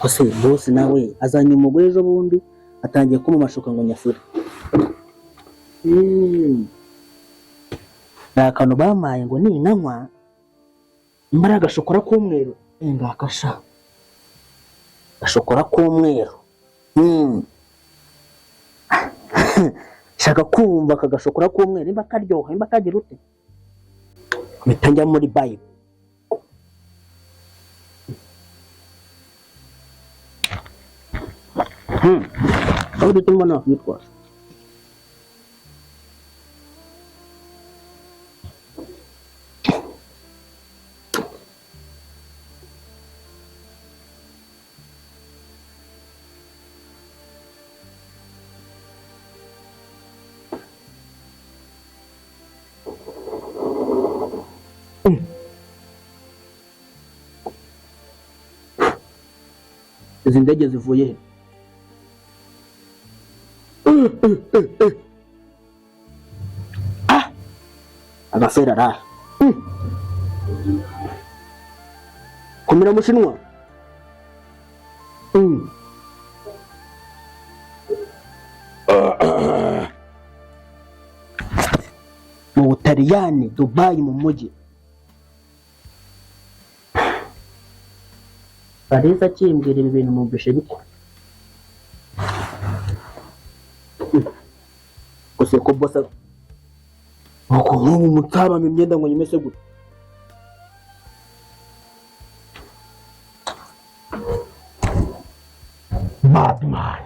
Ese bose nawe azanye umugore ejo bundi atangiye kuma amashuka ngo nyafure. Nta kantu bamaye ngo ninanywa mbara agashokora k'umweru ngakasha agashokora k'umweru shaka kumva akagashokora k'umweru nimba karyoha nimba kagira ute mpita njya muri Bible. Aho dutuma nakwitwaza izi ndege zivuye he? Agafera arahe kumira mushinwa mu Butaliyani Dubai mu mujyi Parisa kimbwira ibi bintu mubishe biko gusa ko bosa uko nk'ubu mutaba imyenda ngo nyimese gute Batman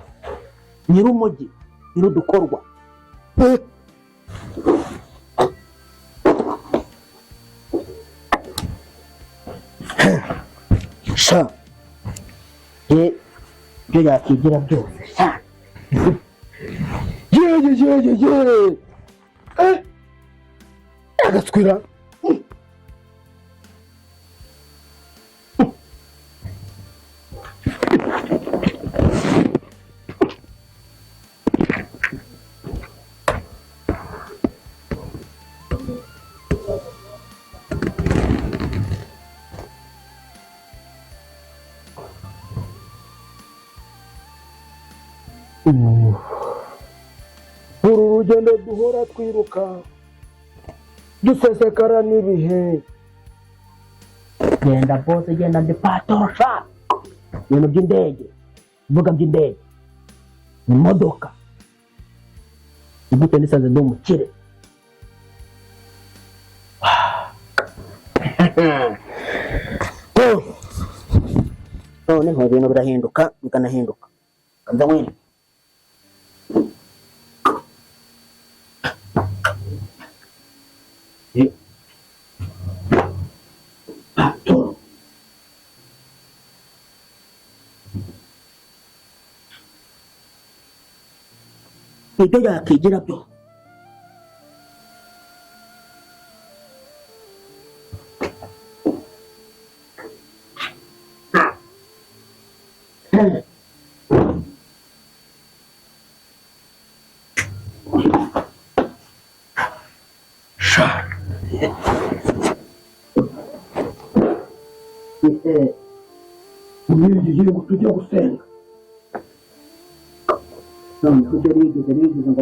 nyir'umujyi nyir'udukorwa sha byo yakigira byose sha agatwira uru rugendo duhora twiruka dusesekara n'ibihe genda bose genda ndi patorosha ibintu by'indege ivuga by'indege imodoka igute nisanze ndi umukire noneho ibintu birahinduka bikanahinduka kanza mwene ibyo yakigira byo tujya gusenga none tujya nigeze ngo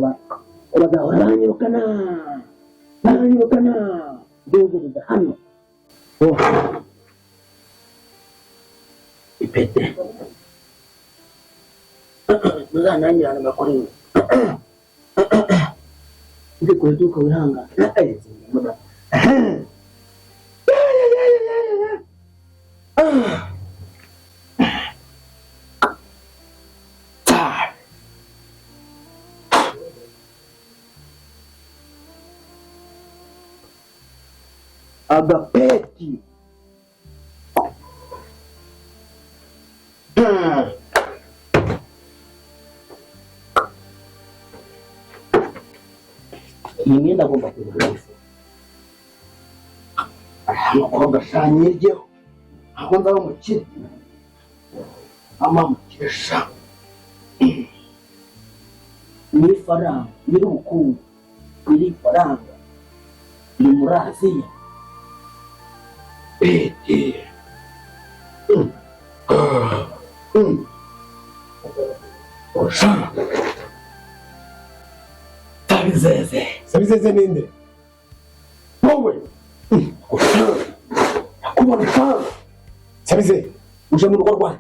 bazahora baranyirukana byugurira hano ipete muzanangirana amakuru ndi kuzuka wihanga agapeti iyi myenda agomba kuyigura umukobwa ashanyiryeho aho nzaba umukire amamukesha n'ifaranga nyir'ubukungu iri faranga ni muri Aziya bete Osha. Sabizeze ninde? Wowe. Osha. Kubona ka. Sabize. Uje mu rugo rwawe.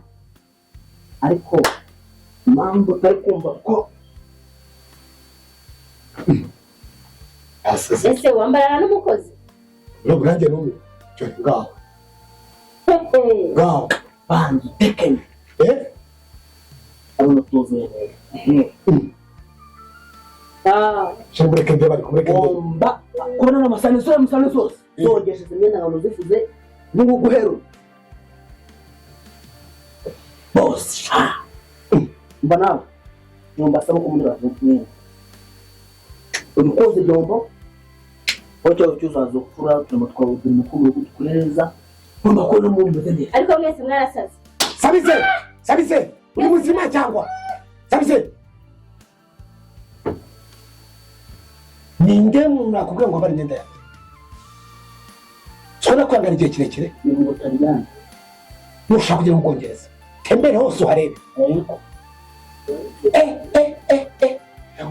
Ariko mambo utari kumva ko Asase. Ese wambarana n'umukozi? No branche no. Cyo ngaho. Ngaho. bantu tekanye. Abona tuvuye. Shambure kende bari kumureke. Bomba kubona n'amasani sose. Sogeshe imyenda ngo zifuze n'ubu guheru. Boss. Mba nawe. Nyumba sabo ko muri bavuye. Umukozi dombo. Ocho cyuzazo kura tumutwa umukuru kutureza. Kumba ko no mu mbere. Ariko mwese mwarasaze. Sabize. Uri muzima cyangwa? Sabize. Ninde nakubwira ngo bari imyenda yawe? Sona kwangara igihe kirekire Ni mu Butaliyani. nushaka kugera mu Bwongereza. Tembere hose uharebe.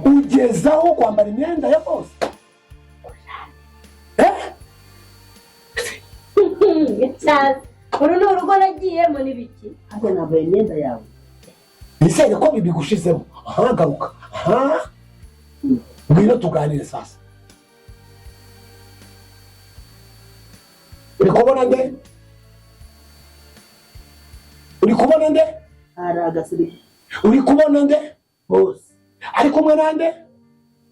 Ugezaho kwambara imyenda ya bose. Cyaza. Uru ni urugo nagiyemo n'ibiki? Hajya nabaye imyenda yawe. Nisere ko bibigushizemo. Garuka. Ngwino tuganire sasa. Uri kubona nde? Aragasiri. Uri kubona nde? Boss. Ari kumwe nande?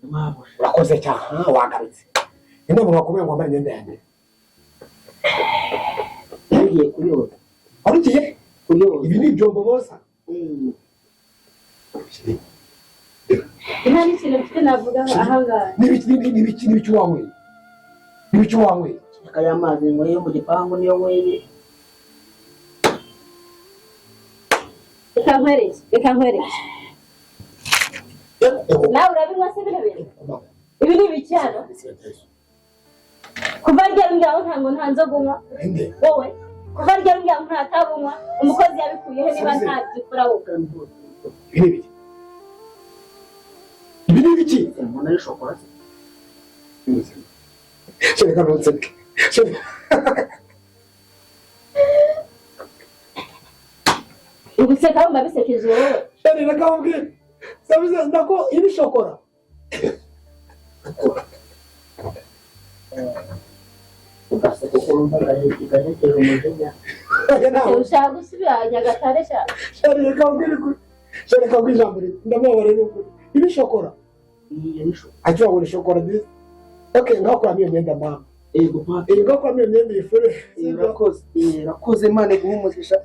Mabo. Urakoze cyane wagarutse. Inde mu bakubwira ngo imyenda yanjye. Yagiye kuyoza. Arugiye? Kuyoza. Ibi ni byombo bosa. Nta n'ikintu mfite navuga ahangaha. N'ibiki wanyweye? N'ibiki wanyweye? Akaya mazi ngo yo mu gipangu niyo nyweye. Reka nkwereke. Nawe urabinywa se bino bintu? Ibi ni ibiki hano? Kuva ryari ngaho nta nzoga unywa? Wowe? Kuva ryari ngaho nta tabu unywa? Umukozi yabikuyeho niba nta byukura wowe? Ibi ni ibiki? Mbona ari shokora. Reka ntunseke. Uguseka wumva bisekeje wowe? Reka mubwire. Sabize ndako ibi shokora. Ugaseka ko urumva gahekeje umujinya. Ushaka gusubira Nyagatare sha? Reka mubwire ko. Reka kwijambire. Ndamubare nuko. Ibi shokora. Iyi ni shokora. Ajwa wone shokora this. Okay, ngakora miyo myenda mama. Gupfa. Ngakora miyo myenda ifure. Irakoze Imana guhumugisha.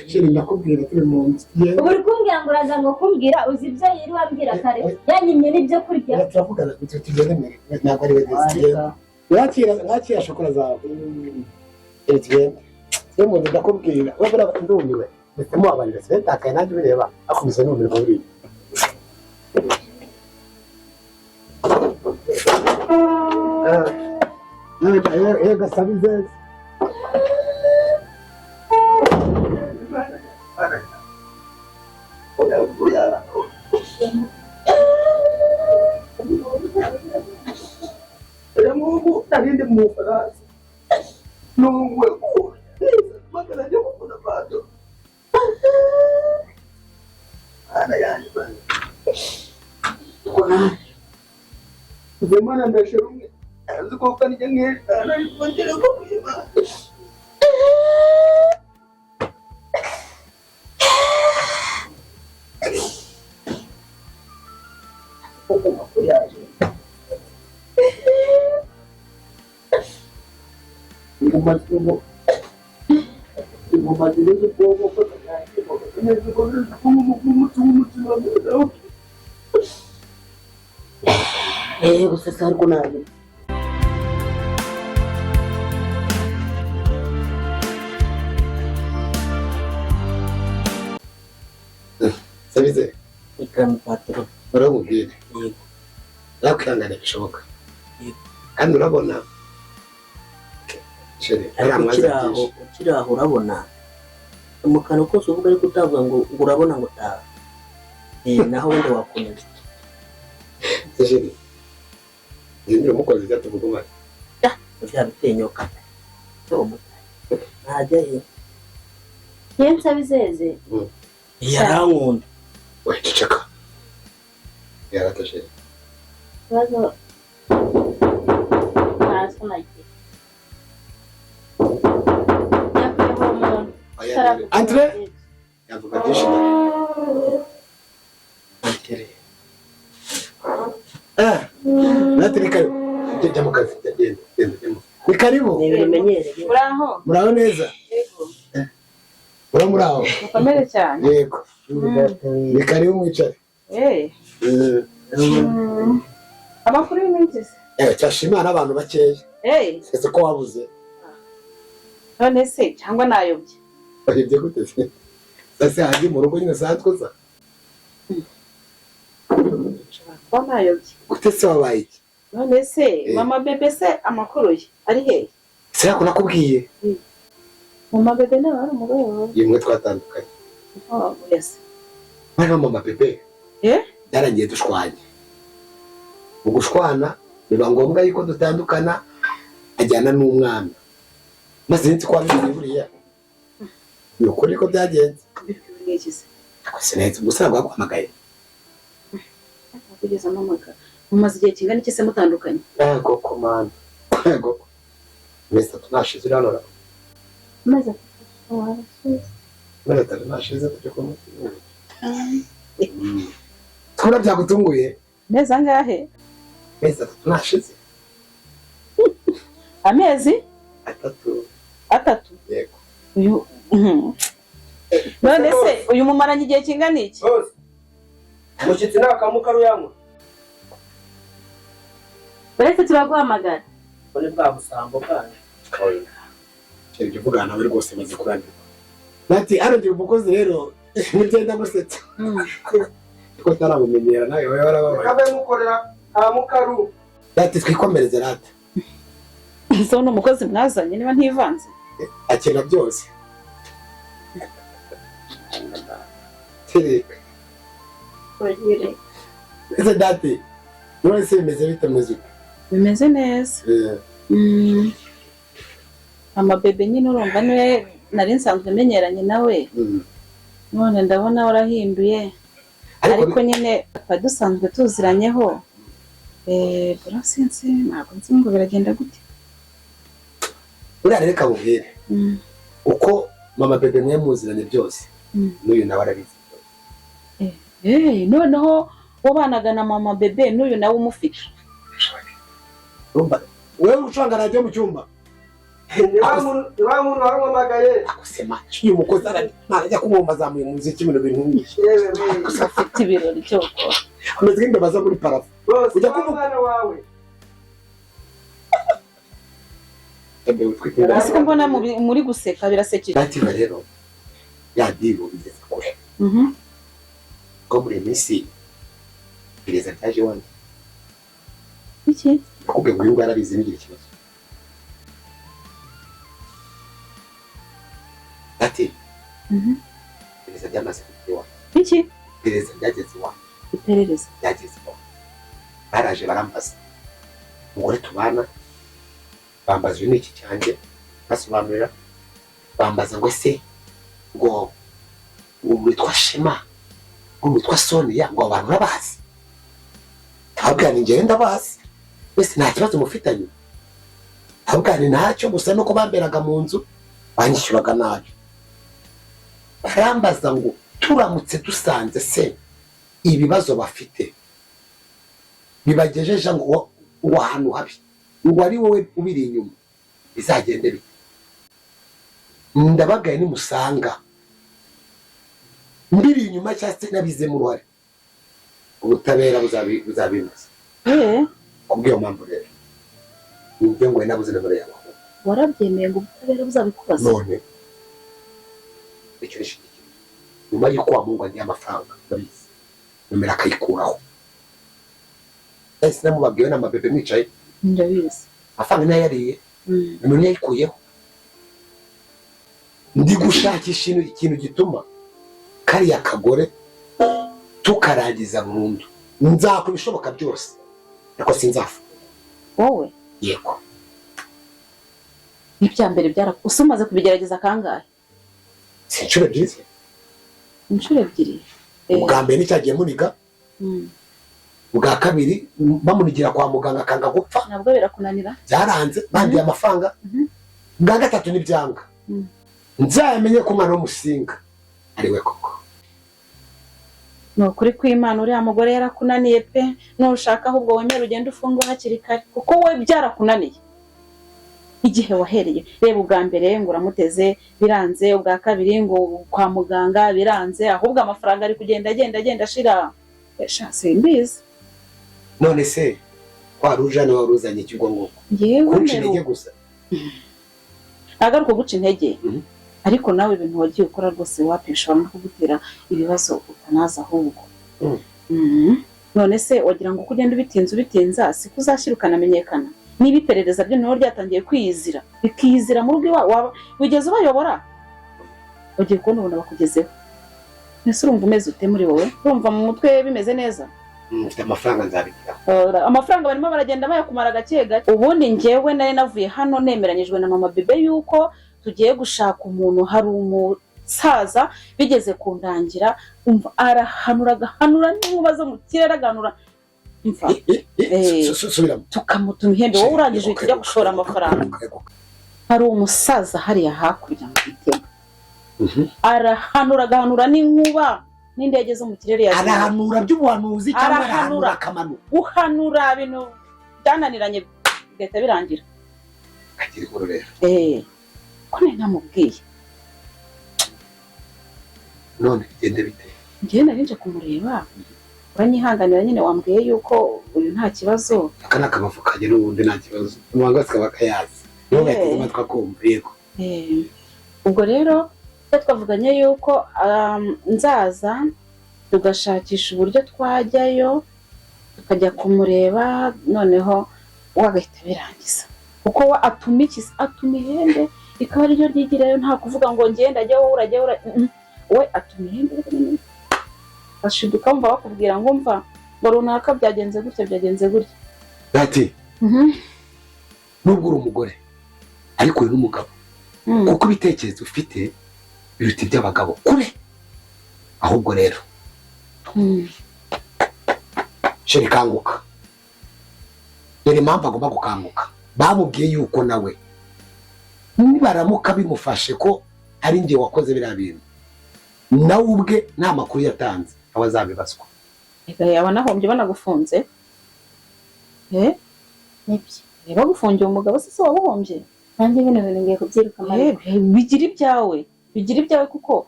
Shiri nakubwira turi mu nzu. Ubu uri kumbwira ngo uraza ngo kumbwira uzi ibyo yiri wambwira kare. Yanyimye n'ibyo kurya. Turavugana tugende mbere. Ntabwo ari we Wakira shokora zawe. Tugende. Iyo muntu ndakubwira. Wabura ndumiwe. Ndetse mubabarira se takaye nanjye bireba. Akubise numirwa buri. Sabize. Mungu talinde mu Faransa. Nungwe ku. Magana yo kuna bado. Ana yani bana. Kuna. Zemana ndashirumwe. Aziko kanije ngesha ana ikongera ko kuyima. Ingoma zireze ubwonko ko neza ko umutima gusa ariko nabi Sabize. ikram patro. Uramubwire. Nakwihangana bishoboka. Kandi urabona ukiri aho urabona mu kantu kose uvuga ariko utavuga ngo urabona ngo taha naho wenda wakomeza Sejeni yindi umukozi cyatuvuga mari bya bitenyoka ntajya yensa bizeze yarankunda waceceka yaratashe bazo nasunaje Andre yavuga byinshi antere natiri karibu njya mu kazi genda ni karibu ni ibimenyereye muraho neza muraho mukomere cyane yego ni karibu mwicare amakuru y'iminsi cyashima n'abantu bakeya ese ko wabuze none se cyangwa nayobye bahibye gute se sase haje mu rugo nyine sanzwe za kuba nayobye gute se wabaye iki none se mama bebe se amakuru ye ari hehe se ko nakubwiye mama bebe nawe ari umugore wawe yimwe twatandukanye yes mama bebe yarangiye dushwanye mu gushwana biba ngombwa yuko dutandukana ajyana n'umwana maze nzi ko ameze buriya ni ukuri ko byagenze sinahise gusa bwaguhamagaye kugeza amamagara mumaze igihe kingana iki se mutandukanye yego komanda yego mwese tunashize hano maze tunashize tujye kumutira tubona byagutunguye mezi angahe mezi atatu nashize amezi atatu yego uyu none se uyu mumaranye igihe kingana iki umushyitsi nakamuka uyanywa baretse turaguhamagara uri bwa busambo bwanyu cyo vugana nawe rwose maze kurambirwa nati arongera umukozi rero mugenda gusetsa ko tarabumenyera nawe warabaye kabe mukorera kamukaru nati twikomereze rata so no mukozi mwazanye niba ntivanze akina byose tereka urire ese dati none se bimeze bite muzika bimeze neza mama bebe nyine urumva niwe nari nsanzwe menyeranye nawe none ndabona warahinduye ariko nyine dusanzwe tuziranyeho burasinzi ntabwo nzi ngo biragenda gute uriya reka mubwire uko mama bebe mwe muziranye byose n'uyu nawe arabizi noneho wabanaga na mama bebe n'uyu nawe umufite wewe ucanga radio mu cyumba niba muntu waramamagaye akusema uyu mukozi arajya kumwumva zamuye mu nziki ibintu bintungisha afite ibirori cyo gukora ameze nk'imbeba zo muri parafu ujya kumwana wawe ese mbona muri guseka birasekeje ati rero yadibo bigeze kure ko muri minsi bireza cyaje wandi iki akubwe ngo yumva yarabizi n'igira ikibazo ati bireza byamaze kuba iki bireza byageze wa iperereza byageze wa baraje barambaza umugore tubana bambaza n'iki cyanjye basobanurira bambaza ngo se ngo witwa Shema ngo witwa Sonia ngo abantu babazi abagani ngende ndabazi wese nta kibazo mufitanye abagani ntacyo gusa nuko bamberaga mu nzu banyishyuraga nabi barambaza ngo turamutse dusanze se ibibazo bafite bibagejeje ngo ahantu habi ngo ari wowe ubiri inyuma bizagende bite ndabagaye nimusanga mbiri inyuma cyangwa se nabizemo uruhare ubutabera buzabimaza kubw'iyo mpamvu rero nibyo ngo nabuze nomero yawe warabyemeye ngo ubutabera buzabikubaza none icyo nishyigikiye nyuma y'uko wamungu agiye amafaranga ndabizi nomero akayikuraho ese namubabwiwe n'amabebe mwicaye ndabizi amafaranga nayo yariye nomero yayikuyeho ndi gushakisha ikintu gituma kariya kagore tukarangiza burundu nzakora ibishoboka byose ariko sinzafa. wowe Yego. ibya mbere usumaze kubigerageza kangahe? Si inshuro ebyiri. Inshuro ebyiri. Ubwa mbere nicyagiye muniga, ubwa kabiri bamunigira kwa muganga akanga gupfa, nabwo birakunanira, byaranze bandiye amafaranga, ubwa gatatu n'ibyanga. Nzamenye ko umwana w'umusinga ari we koko. No kuri kw'Imana uriya mugore yarakunaniye pe, nushaka ahubwo wemera ugenda ufungwa hakiri kare kuko we byarakunaniye. Igihe wahereye reba ubwa mbere ngo uramuteze biranze, ubwa kabiri ngo kwa muganga biranze, ahubwo amafaranga ari kugenda agenda ashira. Simbizi. None se kwa rujane waruzanye ikigo ngo kuca intege gusa? Agaruka guca intege, ariko nawe ibintu wagiye ukora rwose wapisha no kugutera ibibazo utanaza ahubwo. None se wagira ngo kugenda ubitinza sikuzashira ukanamenyekana. Niba iperereza ryo niho ryatangiye kwiyizira bikiyizira mu rugo iwawe wigeze bayobora, bagiye kubona ubona bakugezeho. Nese urumva umeze ute muri wowe? Urumva mu mutwe bimeze neza? Mfite amafaranga nzabigira. Amafaranga barimo baragenda bayakumara gake gake. Ubundi njyewe nari navuye hano nemeranyijwe na mama Bebe yuko tugiye gushaka umuntu, hari umusaza bigeze kundangira, umva arahanura n'inkuba zo mu kirere aganura. Imva tukamutuma ihembe, wowe urangije tujya gushora amafaranga. Hari umusaza hariya hakurya mu Gitega, arahanura n'inkuba n'indege zo mu kirere. Arahanura by'ubuhanuzi cyangwa arahanura akamanu? Uhanura ibintu byananiranye bigahita birangira. Kagira inkuru rero. Ko ntamubwiye. None bigende bite? Njye narinje kumureba, uranyihanganira nyine wambwiye yuko uyu nta kibazo. Aka nakabavu kagira ubundi nta kibazo. Umwanga sikaba kayazi. None yateze twakumva yego. Ubwo rero twavuganye yuko nzaza tugashakisha uburyo twajyayo tukajya kumureba, noneho wagahita birangiza kuko wa atuma ihembe ikaba ryo ryigirayo, nta kuvuga ngo ngenda ajya wowe urajya we atuma ihembe ashiduka mva bakubwira ngo mva ngo runaka byagenze gutya. Ati nubwo uri umugore ariko uri n'umugabo, kuko ibitekerezo ufite biruta iby'abagabo kure. Ahubwo rero sheri kanguka. Dore impamvu agomba gukanguka, bamubwiye yuko nawe nibaramuka bimufashe ko ari njye wakoze biriya bintu, nawe ubwe nta makuru yatanze aho azabibazwa. Yaba nahombye banagufunze. Nibyo bagufungiye umugabo se wabuhombye. Nanjye bino bintu ngiye kubyiruka mari. Bigira ibyawe kuko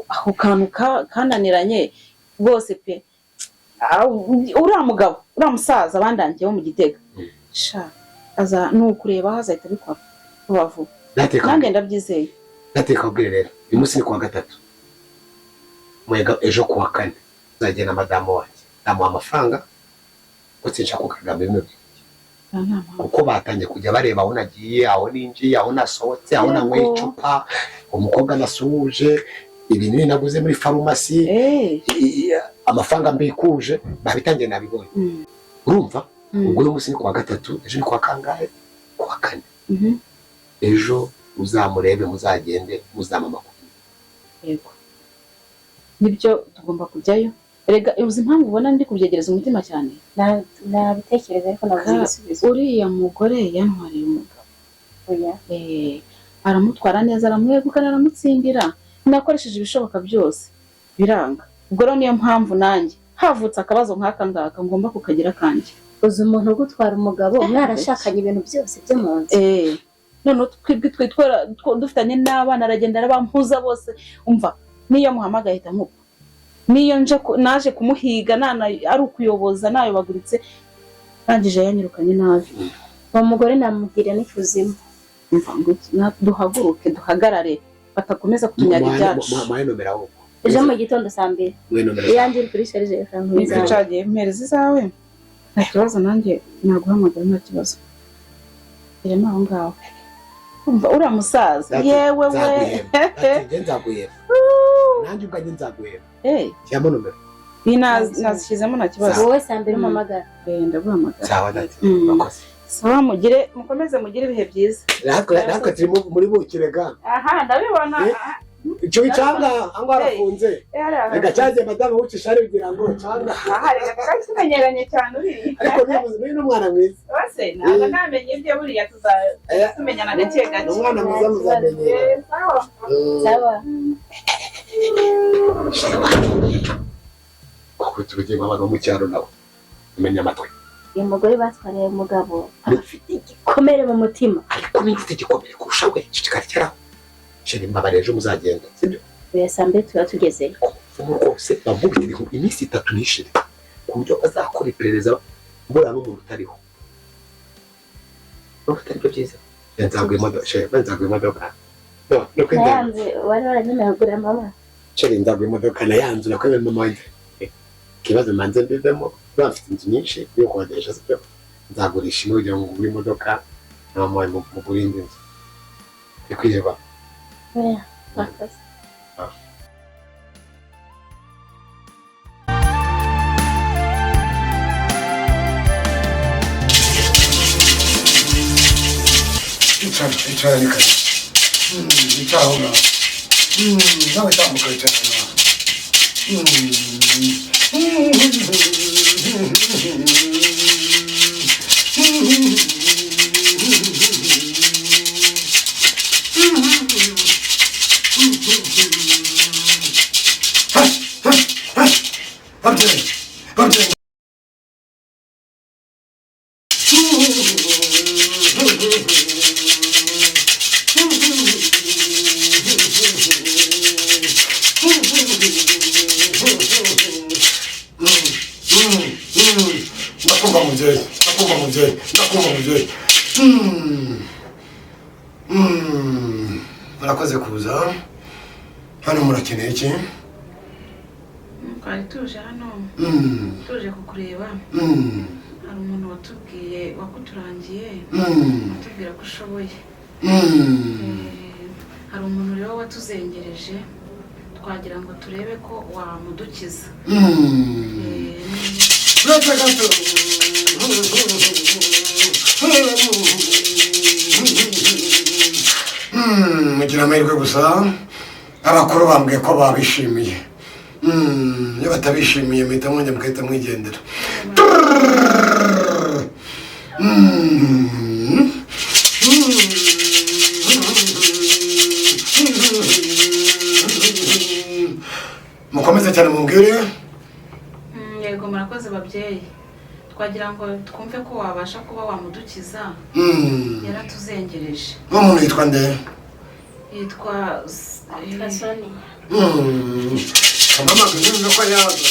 aho kantu kananiranye rwose pe. Uriya mugabo, uriya musaza bandangiye wo mu Gitega. Aza nukureba hazahita bikora vuba. Nanjye ndabyizeye. Nateka ubwire rero, uyu munsi ni kuwa gatatu. Mwega ejo kuwa kane uzagenda na madamu wanjye ndamuha amafaranga ko sinshaka Kagame bimwe. Kuko batangiye kujya bareba aho nagiye, aho ninjiye, aho nasohotse, aho nanyweye icupa, umukobwa nasuhuje, ibintu naguze muri farumasi, amafaranga mbikuje, babitangiye nabibonye. Urumva? Ubwo uyu munsi ni kuwa gatatu, ejo ni kuwa kangahe? Kuwa kane. Ejo uzamurebe, muzagende muzamama. Yego. Nibyo tugomba kujyayo. Erega uzi impamvu ubona ndi kubyegereza umutima cyane? Nabitekereza ariko nabuze igisubizo. Uriya mugore yantwariye umugabo. Aramutwara neza, aramwegukana, aramutsindira. Nakoresheje ibishoboka byose biranga. Ubwo rero niyo mpamvu nanjye havutse akabazo nk'aka ngaka ngomba kukagira kanjye. Uzi umuntu ugutwara umugabo mwarashakanye ibintu byose byo mu nzu. None twitwara dufitanye n'abana aragenda arabampuza bose. Umva niyo muhamagaye ahita nkupa. Niyo naje kumuhiga ari ukuyoboza nayobaguritse rangije yanyirukanye nabi. Uwo mugore namubwira n'ikuzimu. Umva ngo duhaguruke duhagarare batakomeza kutunyara ibyacu. Mwaye nomera aho. Ejo mu gitondo saa 2. Yanjye uri kuri charge frank mwiza. Nicagiye mpereza zawe. Nta kibazo nanjye naguhamagara nta kibazo. Irema aho ngaho. Umva uriya musaza yewe we. Nzaguhera. Nanjye ubwanjye nzaguhera. Eh. Cyangwa nomero. iyi nazishyizemo nta kibazo. wowe saa mbere umpamagara. Ndaguhamagara. sawa dati bakoze sawa mukomeze mugire ibihe byiza. natwe turi muri bukirega Aha ndabibona. icyo bicanga ango arafunze reka cyaje madame wucishari kugira ngo canga Aha reka kimenyeranye cyane uri. ariko ni umwana mwiza Bose ntabwo namenye ibyo buriya tumenyana gake gake. umwana mwiza muzamenyera sawa kuko tugiye abantu mu cyaro nawe umenya amatwi uyu mugore batwariye umugabo afite igikomere mu mutima ariko n'igiti gikomeye kurusha we kikarekeraho sheri mbabare ejo muzagenda sibyo oya saa mbere tuba tugezeyo ubu rwose bamubitiriho iminsi 3 n'ishiri ku buryo bazakora iperereza mbura n'umuntu utariho utari byo byiza nzaguye imodoka no kwenda nayanze wari waranyemeragura mama sheri nzaguye imodoka nayanze nakwemera mama wanjye kibazo manze mbivemo bafite inzu nyinshi yo kodesha sibyo nzagurisha imwe kugira ngo ngure imodoka na mama wanjye mugure indi nzu ikwiheba oya akazi icara ni kare icara aho ngaho nawe tambuka icara aho ngaho murakoze kuza hano murakeneye iki twari tuje hano tuje kukureba hari umuntu watubwiye wakuturangiye watubwira ko ushoboye hari umuntu rero watuzengereje twagira ngo turebe ko wamudukiza mugira amahirwe gusa abakuru bambwiye ko babishimiye iyo batabishimiye muhita mwongera mugahita mwigendera mukomeze cyane mumbwire yego murakoze babyeyi twagira ngo twumve ko wabasha kuba wamudukiza yaratuzengereje umuntu yitwa nde yitwa Kasoni mama kunyumva ko yaza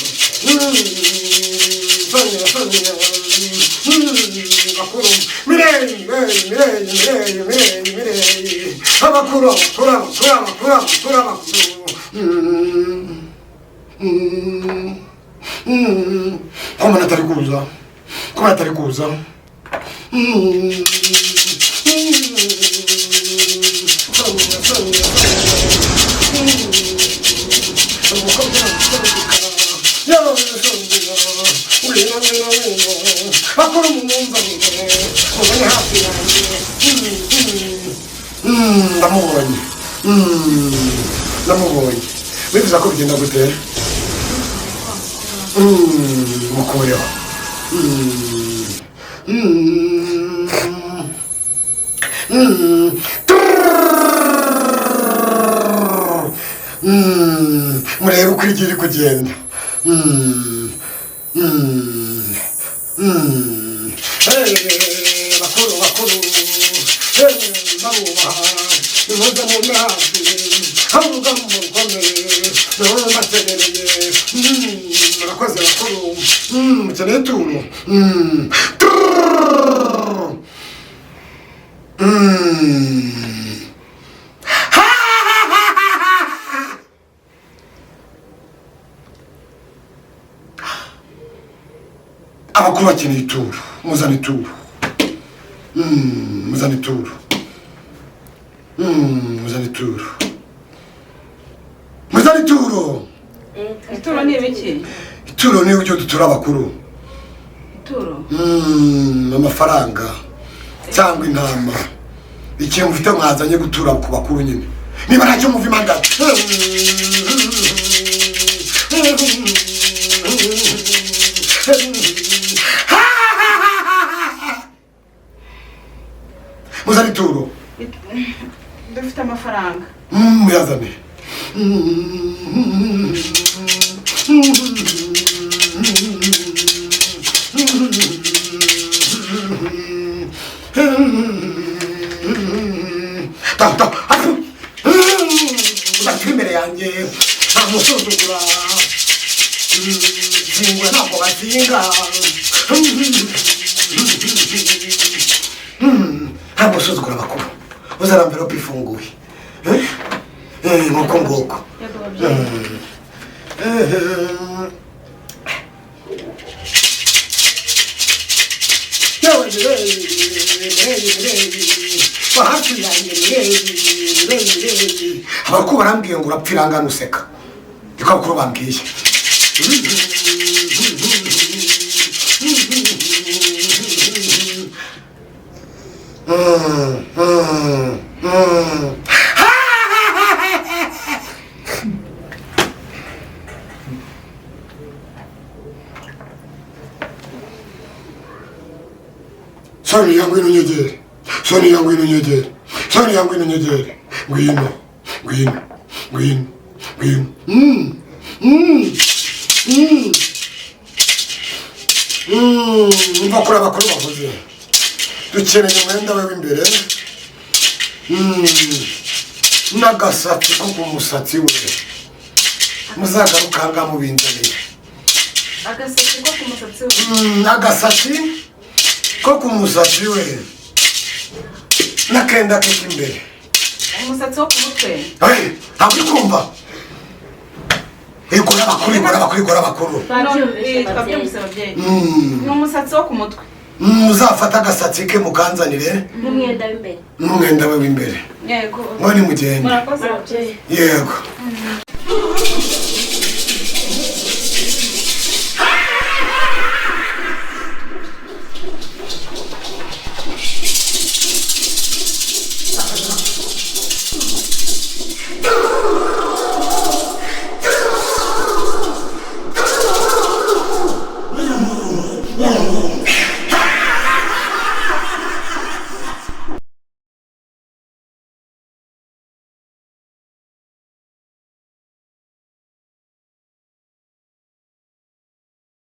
bakuru mirei abakuru umuntu atari kuza kuba atari kuza bakuru mumwumva mubone hafi yanjye ndamubonye wifuza ko bigenda gute mukureho murebe uko igihe iri kugenda bakuru barubaha imuza mu hafi havuga mu rukomeye nawe mbategereye murakoze bakuru mukeneye turu abakuru bakeneye ituru muzane ituru muzane ituru muzane ituru muzane ituru ituro ni ibiki ituro niyo ujya dutura abakuru. ituro amafaranga cyangwa intama ikintu mufite mwazanye gutura ku bakuru nyine niba ntacyo muva imanga muzana ituro dufite amafaranga muyazane uzatira imbere yanjye nta musuzugura zingura ntabwo bazinga nta musuzugura bakuru uzana mverope ifunguye nk'uko nguko abakuru barambwiye ngo urapfira ngana useka niko abakuru bambwiye Soni yangu ino nyegere, Soni yangu ino nyegere, Soni yangu ino nyegere, ngwino, ngwino, ngwino, ngwino, umva kuri abakuru bavuze, dukeneye umwenda we w'imbere, n'agasatsi ko ku musatsi we, muzagaruka ngaha mubinzanire. agasatsi ko ku musatsi we n'agasatsi ko ku musatsi we n'akenda ke k'imbere. umusatsi wo ku mutwe ntabwo uri kumva igora abakuru twabyumvise ababyeyi ni umusatsi wo ku mutwe muzafata agasatsi ke mukanzanire n'umwenda w'imbere n'umwenda we w'imbere yego ngo nimugende murakoze ababyeyi yego